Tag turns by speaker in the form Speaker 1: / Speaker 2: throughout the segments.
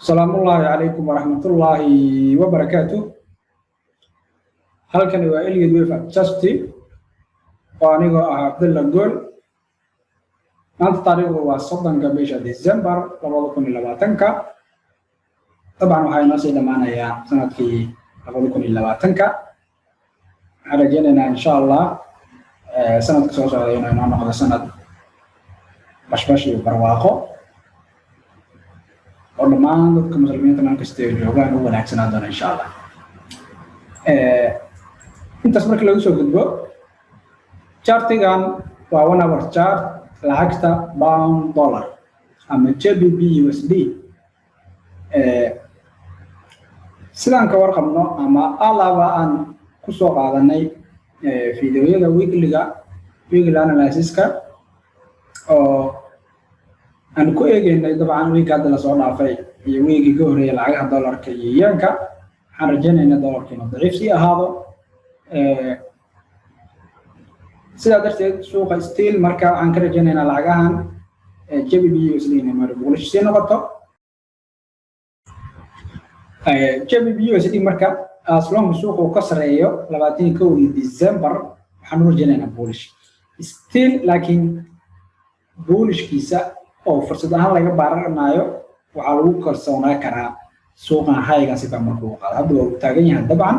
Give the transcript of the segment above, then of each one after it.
Speaker 1: السلام الله عليكم ورحمة الله وبركاته. هل كان يوائل يدوي فاكتشفتي وأنا عبد الله جول أنت طريق وصدق قبيش ديسمبر لبضكم إلا باتنكا طبعا وهاي ناس إذا معنا يا سنة في لبضكم إلا باتنكا على جننا إن شاء الله سنة كسوسة علينا نحن سنة بشبشي برواقو ودمان dadka muslimiinta man kasta ay joogaan oo wanaagsanaa doona insha Allah intaas markii lagu soo gudbo chartigan waa one hour chart lacagta pound dollar ama GBP USD sidaan ka warqabno ama alaba aan ku soo qaadanay fiidiyoyada weekly analysis-ka oo أنا كويس إن طبعاً ويك هذا الصورة في ويك جوهري العجلة دولار كيانكا حرجنا إن الدولار كنا ضعيف سيا هذا سيدا درت سوق ستيل مركا عنكر جنا إن العجلة جبي بيوسلين ما ربولش سينا قطع جبي بيوسلين مركا أصلاً سوق وكسر أيوه لبعدين كوني ديسمبر حنرجع لنا بولش ستيل لكن بولش كيسا oo fursadaha laga baaranayo waxa lagu kalsoonaa karaa suuqa hayga sida markuu qaado hadda uu taagan yahay dabcan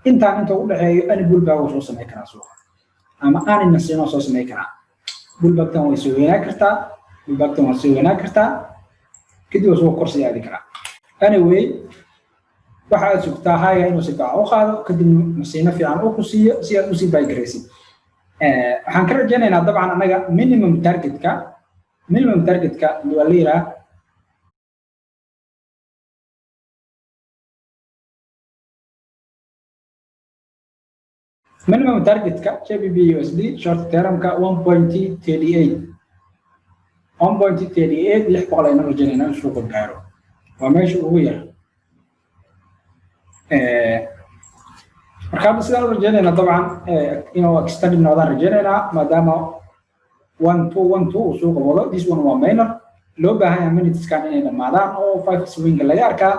Speaker 1: inta u dhaxeeyo ani bulbaa soo sameey karaa suuqa ama aan nasiino soo sameey karaa bulbaatan way soo weynaa kartaa kadib soo korsiga aadi karaa anyway waxa sugtaa hayga inuu si fiican u qaado kadib nasiino fiican uu ku siiyo si aad u sii baygareysid waxaan ka rajaynaynaa dabcan anaga minimum target ka duwalira minimum target ka GBP USD short term ka 1.38 lix boqol aynu rajaynayna inuu suuqa gaaro waa meesha ugu yar marka sidaan rajaynayna dabcan inuu extend noqdaan rajaynayna maadaama 1-2 suuqa wado this one waa minor loo baahan yahay minutes kan inay dhamaadaan oo 5 swing laga arkaa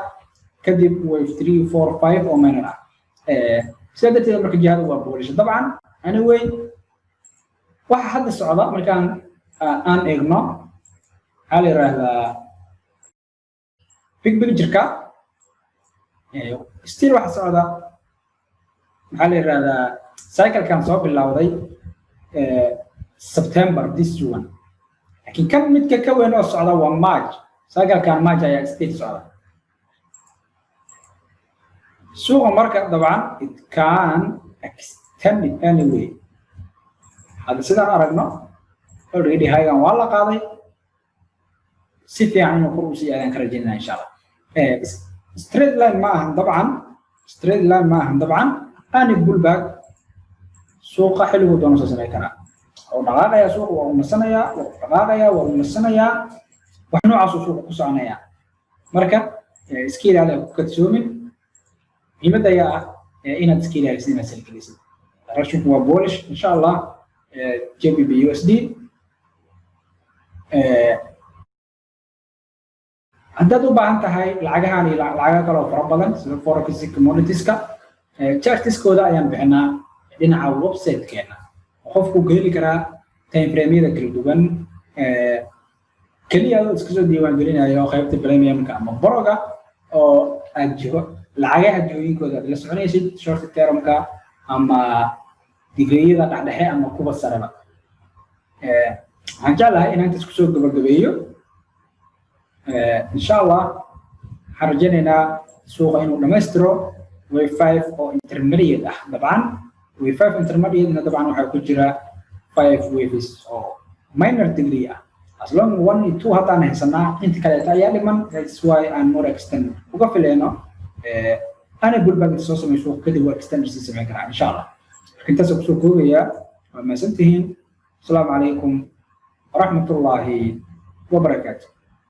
Speaker 1: kadib wave 3 4 5 oo minor ah sida dadka marka jihada waa bullish dabcan anyway waxa hadda socda markaan aan eegno hal yaraahda big picture-ka still waxa socda hal yaraahda cycle kan soo bilowday September this one لكن كم متكون أصعد وماج ساقل كان ماج يا ستيت صعد سوق الماركة طبعا it can extend it anyway هذا سيدا عرفنا already هاي كان والله قاضي سيتي يعني نقول سيدا نكرجينا إن شاء الله straight line معهم طبعا أنا بقول باك سوق حلو دون سنة كنا أو نغاية سوق ومسنايا ونغاية ومسنايا وحنو عصو سوق كسعنايا مركب سكيل على كتسومين يمدى يا إنا تسكيل على سنة سلكليسي رشوف هو بولش إن شاء الله GBP USD عددوا بعنتا هاي العجهاني العجه كلو فربضن سلو فوركسي كوموديتيسكا تشارتسكو دا أيام بحنا لنا على الويب سايت كنا qofku gali karaa time frame-yada kala duwan kaliya isku soo diiwaan gelinayo qaybta premium-ka ama boroga oo aad jiro lacagaha jooyinkooda la soconaysid short term-ka ama digreeyada dhaxdhexe ama kuba saraba waxaan jeclahay inaan isku soo gabagabeeyo insha Allah waxaan rajaynaynaa suuqa inuu dhammaystiro wave 5 oo intermediate ah dabcan wave 5 intermediate na طبعا waxa ku jira 5 waves oo minor degree ah as long 1 and 2 hataan haysanaa inta kale ayaa dhiman that's why I'm more extend uga filayno ana bulbag soo sameeyo kadib waa extend si sameyn karaa insha Allah intaas ku soo koobaya ma santihiin assalamu alaykum wa rahmatullahi wa barakatuh